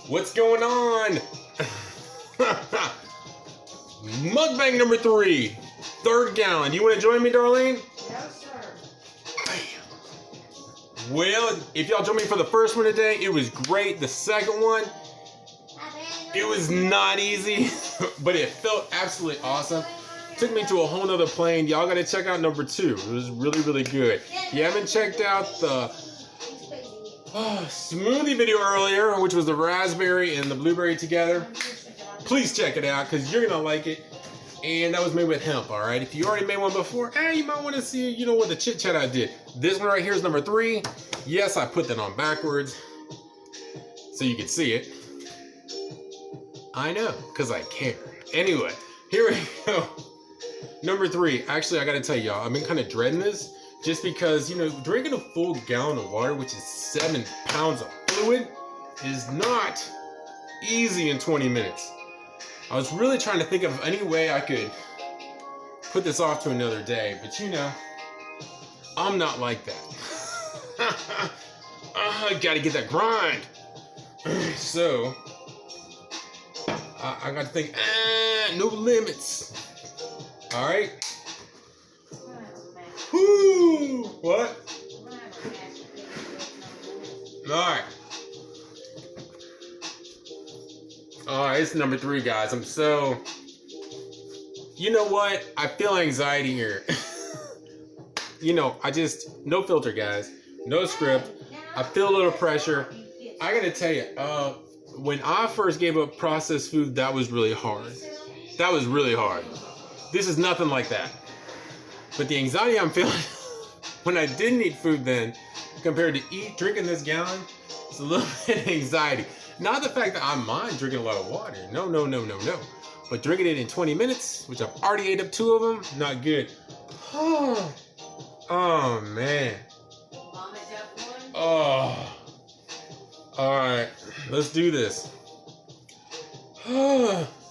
What's going on? Mukbang number 3. Third gallon. You want to join me, Darlene? No, sir. Bam. Well, if y'all joined me for the first one today, it was great. The second one, it was not easy, but it felt absolutely awesome. Took me to a whole nother plane. Y'all got to check out number 2. It was really, really good. If you haven't checked out the smoothie video earlier, which was the raspberry and the blueberry together, please check it out because you're going to like it. And that was made with hemp, all right? If you already made one before, you might want to see, what the chit chat I did. This one right here is number 3. Yes, I put that on backwards so you can see it. I know, because I care. Anyway, here we go. Number 3. Actually, I got to tell y'all, I've been kind of dreading this just because, drinking a full gallon of water, which is 7 pounds of fluid, is not easy in 20 minutes. I was really trying to think of any way I could put this off to another day, but I'm not like that. I gotta get that grind. So, I gotta think, no limits. Alright? Whoo! What? Alright. Alright, it's number 3, guys. You know what? I feel anxiety here. No filter, guys. No script. I feel a little pressure. I gotta tell you, when I first gave up processed food, that was really hard. That was really hard. This is nothing like that. But the anxiety I'm feeling when I didn't eat food then, compared to drinking this gallon, it's a little bit of anxiety. Not the fact that I mind drinking a lot of water. No. But drinking it in 20 minutes, which I've already ate up 2 of them, not good. Oh man. Oh. Alright, let's do this.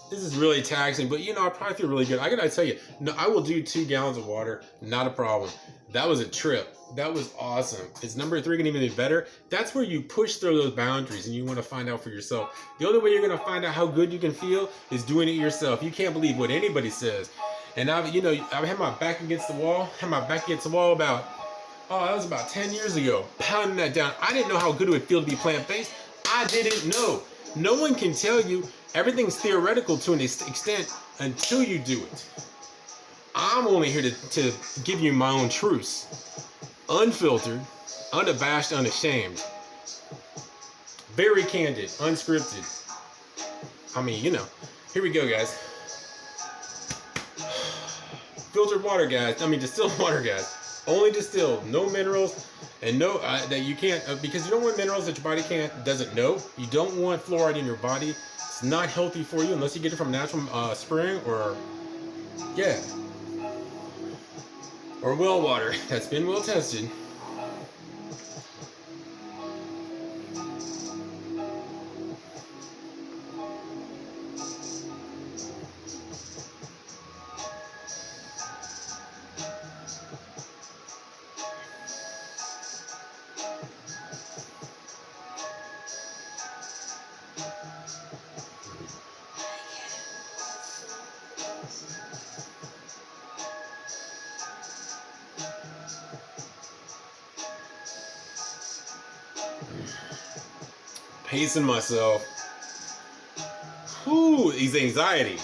This is really taxing, but I probably feel really good. I gotta tell you, no, I will do 2 gallons of water, not a problem. That was a trip. That was awesome. Is number 3 gonna be better? That's where you push through those boundaries and you want to find out for yourself. The only way you're gonna find out how good you can feel is doing it yourself. You can't believe what anybody says. And I've had my back against the wall. About, that was about 10 years ago. Pounding that down. I didn't know how good it would feel to be plant-based. I didn't know. No one can tell you. Everything's theoretical to an extent until you do it. I'm only here to give you my own truths. Unfiltered, unabashed, unashamed. Very candid, unscripted. Here we go, guys. Filtered water, guys. Distilled water, guys. Only distilled, no minerals, and no that you can't because you don't want minerals that your body doesn't know. You don't want fluoride in your body. It's not healthy for you unless you get it from natural spring or well water that's been well tested. Pacing myself. These anxiety.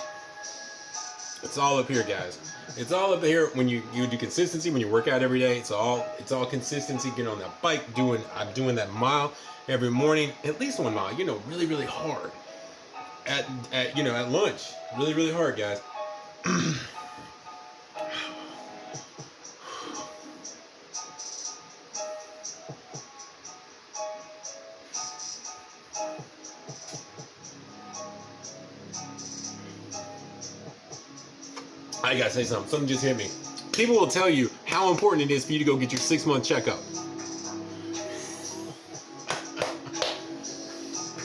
It's all up here, guys. It's all up here when you do consistency, when you work out every day. It's all consistency. Get on that bike, I'm doing that mile every morning, at least 1 mile, really, really hard. At lunch. Really, really hard, guys. I gotta say something. Something just hit me. People will tell you how important it is for you to go get your 6-month checkup.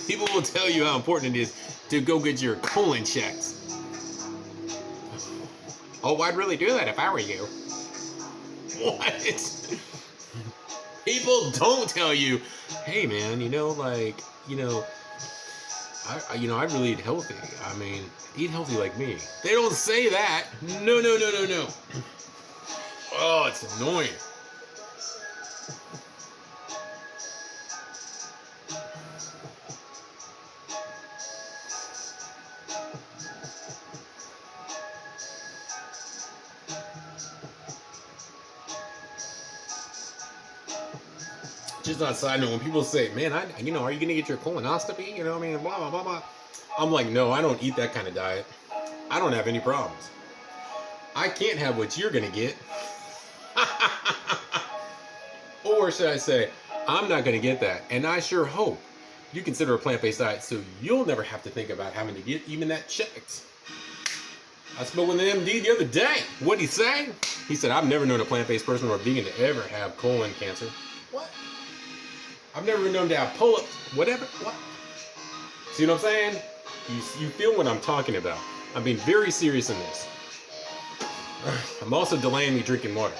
People will tell you how important it is to go get your colon checked. Oh, I'd really do that if I were you. What? People don't tell you, hey man, I really eat healthy. I mean, eat healthy like me. They don't say that. No, no, no, no, no. Oh, it's annoying. Just on a side note, when people say, "Man, are you gonna get your colonoscopy?" You know, what I mean, blah blah blah blah. I'm like, no, I don't eat that kind of diet. I don't have any problems. I can't have what you're gonna get. Or should I say, I'm not gonna get that, and I sure hope you consider a plant-based diet so you'll never have to think about having to get even that checked. I spoke with an MD the other day. What'd he say? He said, I've never known a plant-based person or a vegan to ever have colon cancer. What? I've never known to have pull-ups. Whatever. What? See what I'm saying? You feel what I'm talking about. I'm being very serious in this. I'm also delaying me drinking water.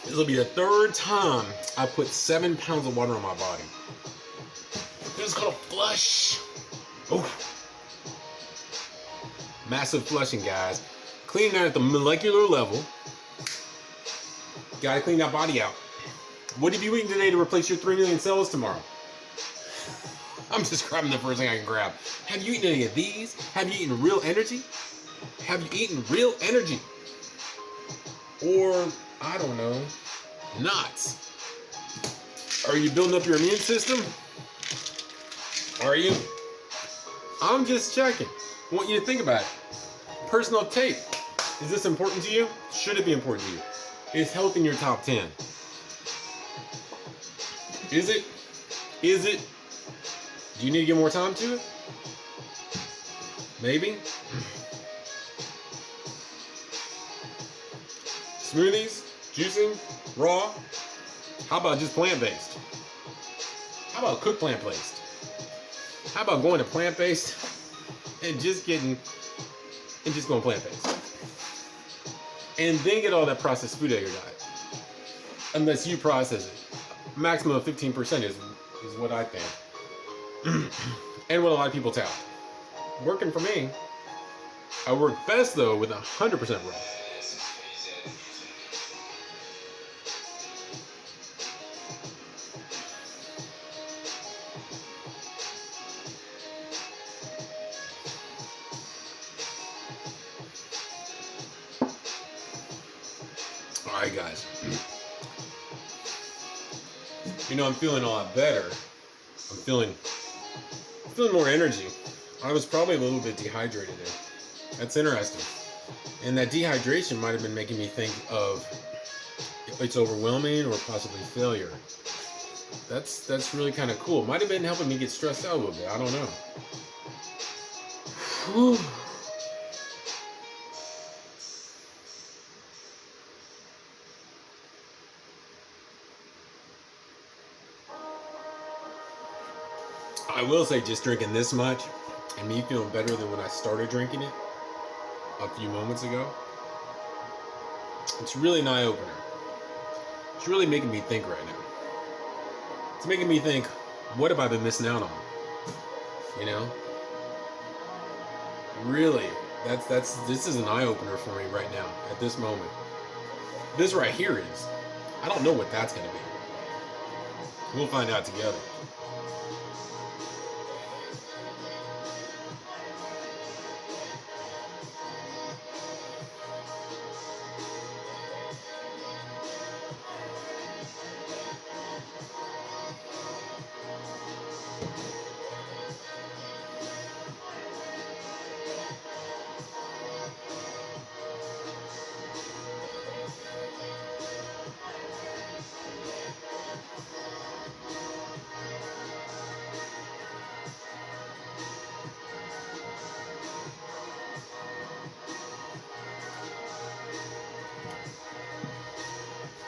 This will be the third time I put 7 pounds of water on my body. This is called a flush. Oh. Massive flushing, guys. Cleaning that at the molecular level. Gotta clean that body out. What have you eaten today to replace your 3 million cells tomorrow? I'm just grabbing the first thing I can grab. Have you eaten any of these? Have you eaten real energy? Have you eaten real energy? Or, I don't know, nuts. Are you building up your immune system? Are you? I'm just checking. I want you to think about it. Personal tape. Is this important to you? Should it be important to you? Is health in your top 10? Is it? Is it? Do you need to give more time to it? Maybe? Smoothies? Juicing? Raw? How about just plant-based? How about cooked plant-based? How about going to plant-based and just going plant-based? And then get all that processed food out of your diet. Unless you process it. Maximum of 15% is what I think. And what a lot of people tout. Working for me. I work best though with 100% raw. Alright guys, I'm feeling a lot better. I'm feeling more energy. I was probably a little bit dehydrated there. That's interesting. And that dehydration might have been making me think of it's overwhelming or possibly failure. That's really kind of cool. Might have been helping me get stressed out a little bit. I don't know. Whew. I will say just drinking this much and me feeling better than when I started drinking it a few moments ago. It's really an eye-opener. It's really making me think right now. It's making me think, what have I been missing out on? Really, this is an eye-opener for me right now, at this moment. This right here is. I don't know what that's gonna be. We'll find out together.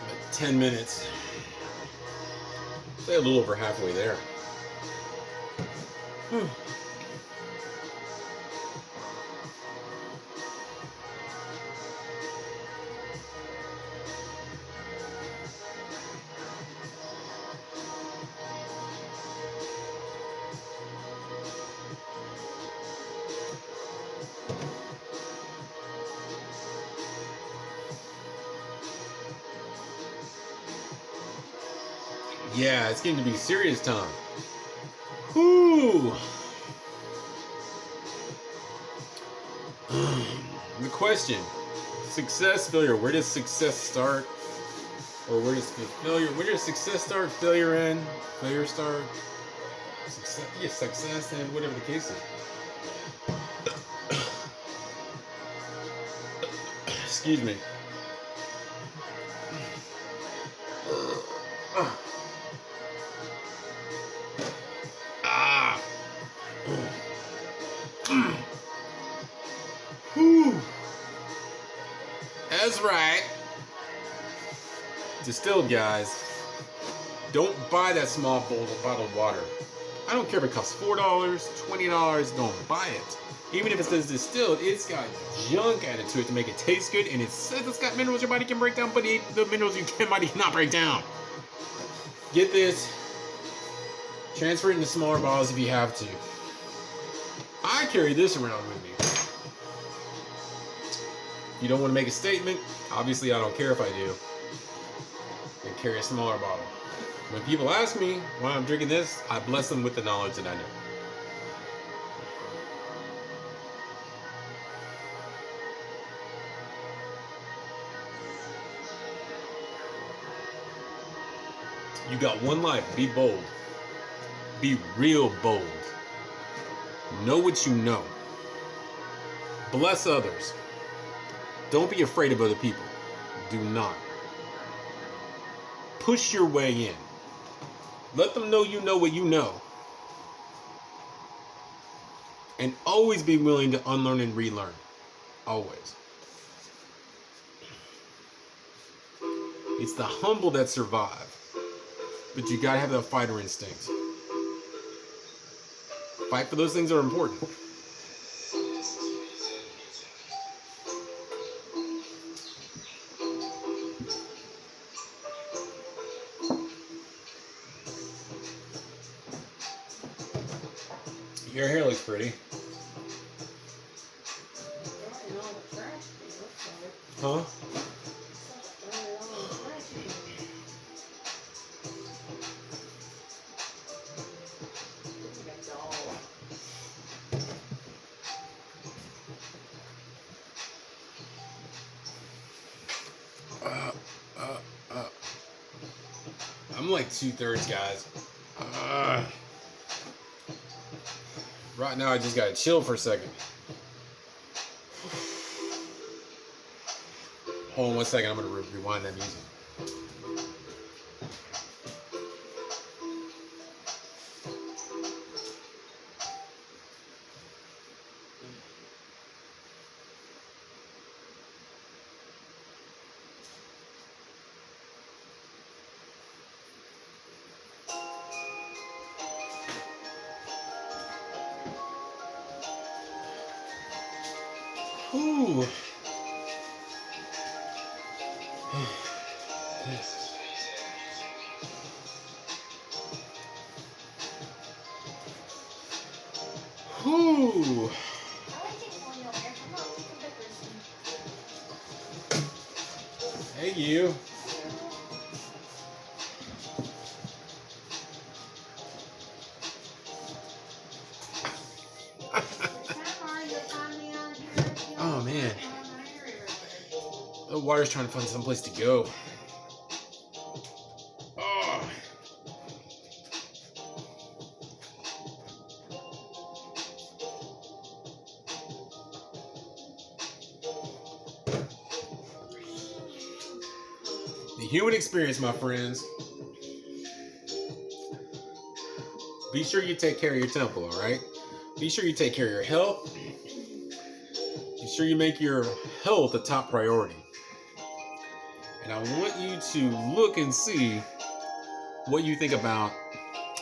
About 10 minutes. Say a little over halfway there. Yeah, it's getting to be serious time. Whoo! The question: success, failure. Where does success start? Or where does failure? Where does success start? Failure end? Failure start? Success, yeah, success and whatever the case is. Excuse me. Ah. Whew. That's right. Distilled, guys. Don't buy that small bottle of water. I don't care if it costs $4, $20. Don't buy it. Even if it says distilled, it's got junk added to it to make it taste good, and it says it's got minerals your body can break down, but the minerals your body cannot break down. Get this. Transfer it into smaller bottles if you have to. I carry this around with me. If you don't want to make a statement, obviously I don't care if I do. Then carry a smaller bottle. When people ask me why I'm drinking this, I bless them with the knowledge that I know. You got one life. Be bold. Be real bold. Know what you know. Bless others. Don't be afraid of other people. Do not. Push your way in. Let them know you know what you know. And always be willing to unlearn and relearn. Always. It's the humble that survive. But you gotta have that fighter instinct. Fight for those things that are important. Your hair looks pretty. Huh? I'm like 2/3, guys. Right now, I just gotta chill for a second. Hold on 1 second. I'm gonna rewind that music. Ooh. Ooh. Hey, you. Oh, man. The water's trying to find someplace to go. Oh. The human experience, my friends. Be sure you take care of your temple, all right? Be sure you take care of your health. Be sure you make your health a top priority. And I want you to look and see what you think about,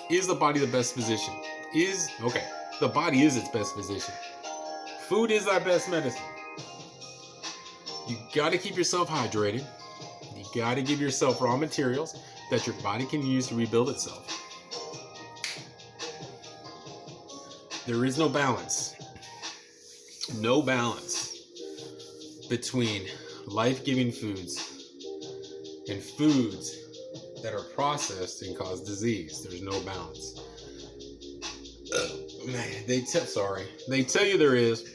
is the body the best physician? The body is its best physician. Food is our best medicine. You got to keep yourself hydrated. You got to give yourself raw materials that your body can use to rebuild itself. There is no balance. No balance between life-giving foods and foods that are processed and cause disease. There's no balance. Man, they tell you there is,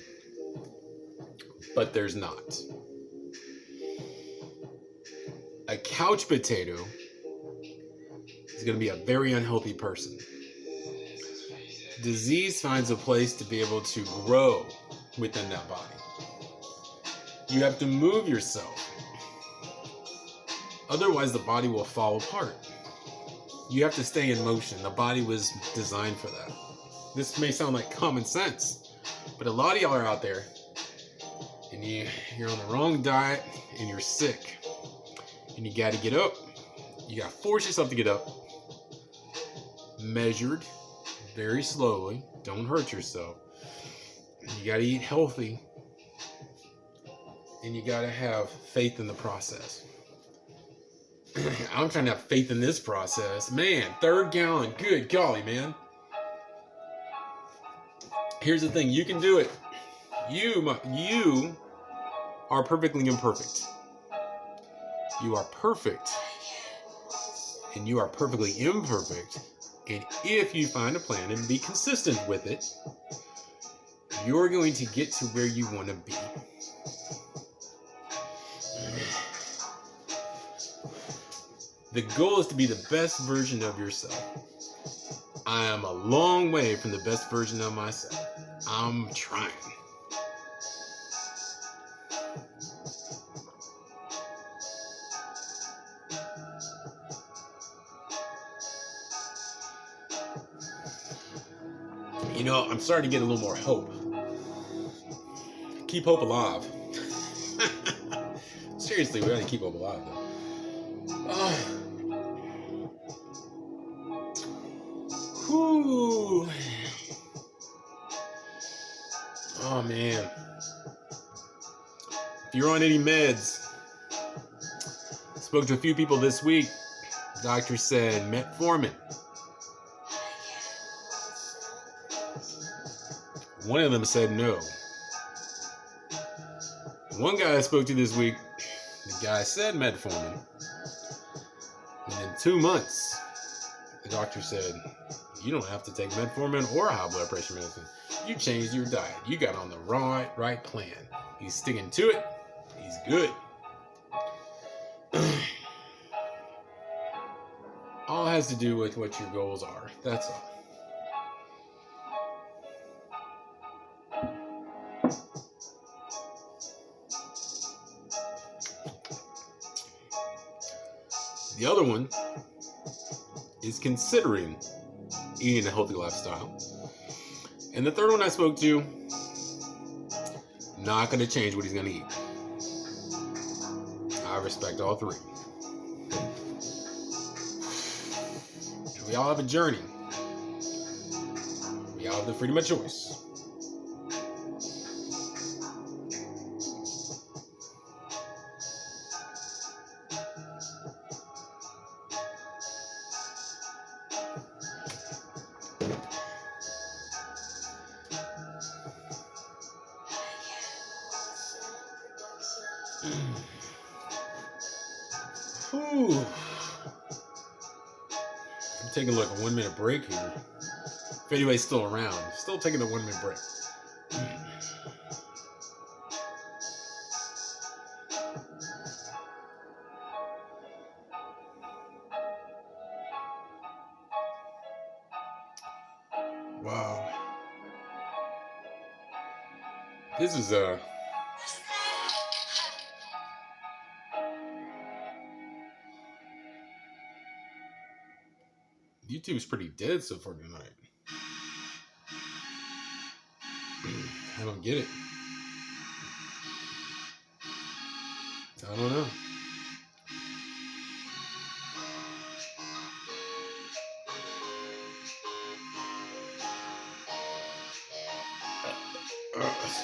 but there's not. A couch potato is going to be a very unhealthy person. Disease finds a place to be able to grow within that body. You have to move yourself. Otherwise, the body will fall apart. You have to stay in motion. The body was designed for that. This may sound like common sense, but a lot of y'all are out there and you're on the wrong diet and you're sick. And you got to get up. You got to force yourself to get up. Measured, very slowly. Don't hurt yourself. You got to eat healthy. And you got to have faith in the process. I'm trying to have faith in this process. Man, 3rd gallon. Good golly, man. Here's the thing. You can do it. You are perfectly imperfect. You are perfect. And you are perfectly imperfect. And if you find a plan and be consistent with it, you're going to get to where you want to be. The goal is to be the best version of yourself. I am a long way from the best version of myself. I'm trying. You know, I'm starting to get a little more hope. Keep hope alive. Seriously, we gotta keep hope alive, though. Whew. Oh, man. If you're on any meds, spoke to a few people this week. The doctor said metformin. One of them said no. One guy I spoke to this week, the guy said metformin. And in 2 months, the doctor said, you don't have to take metformin or high blood pressure medicine. You changed your diet. You got on the right plan. He's sticking to it. He's good. All has to do with what your goals are. That's all. The other one is considering eating a healthy lifestyle. And the third one I spoke to, not going to change what he's going to eat. I respect all three. We all have a journey. We all have the freedom of choice. Whew. I'm taking like a 1 minute break here. If anybody's still around, still taking a 1 minute break. Wow. This is YouTube's pretty dead so far tonight. I don't get it. I don't know.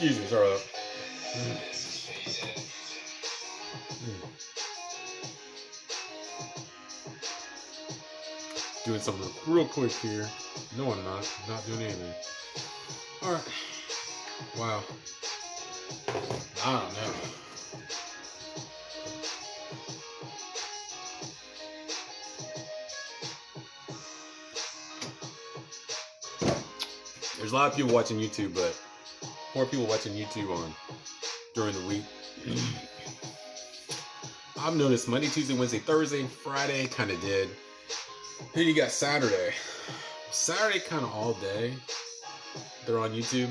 Excuse me, sorry about that. Doing something real quick here. No, I'm not. I'm not doing anything. Alright. Wow. I don't know. There's a lot of people watching YouTube, but more people watching YouTube during the week. I've noticed Monday, Tuesday, Wednesday, Thursday, Friday kind of did. Then you got Saturday. Saturday kind of all day. They're on YouTube,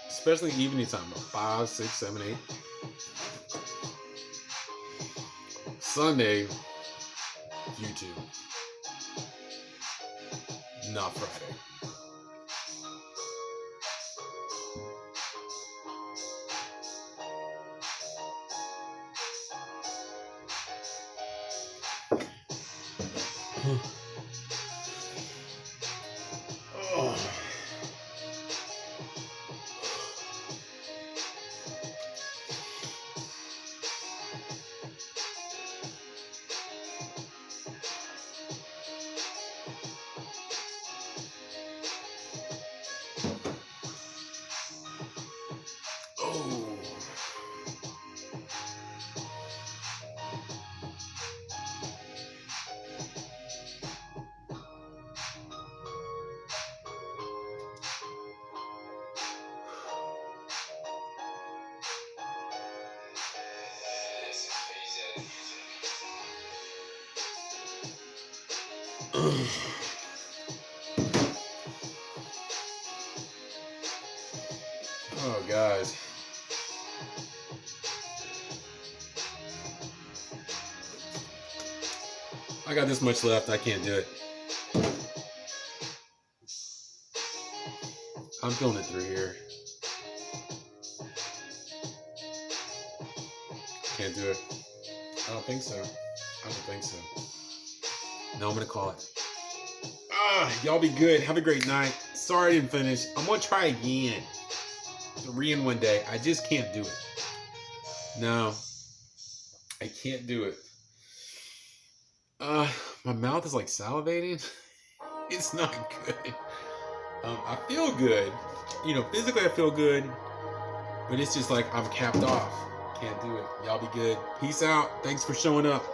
especially evening time, about 5, 6, 7, 8. Sunday, YouTube. Not Friday. Oh. Oh, guys. I got this much left. I can't do it. I'm feeling it through here. Can't do it. I don't think so. I don't think so. No, I'm going to call it. Y'all be good. Have a great night. Sorry I didn't finish. I'm going to try again. 3 in one day. I just can't do it. No. I can't do it. My mouth is like salivating. It's not good. I feel good. You know, physically I feel good. But it's just like I'm capped off. Can't do it. Y'all be good. Peace out. Thanks for showing up.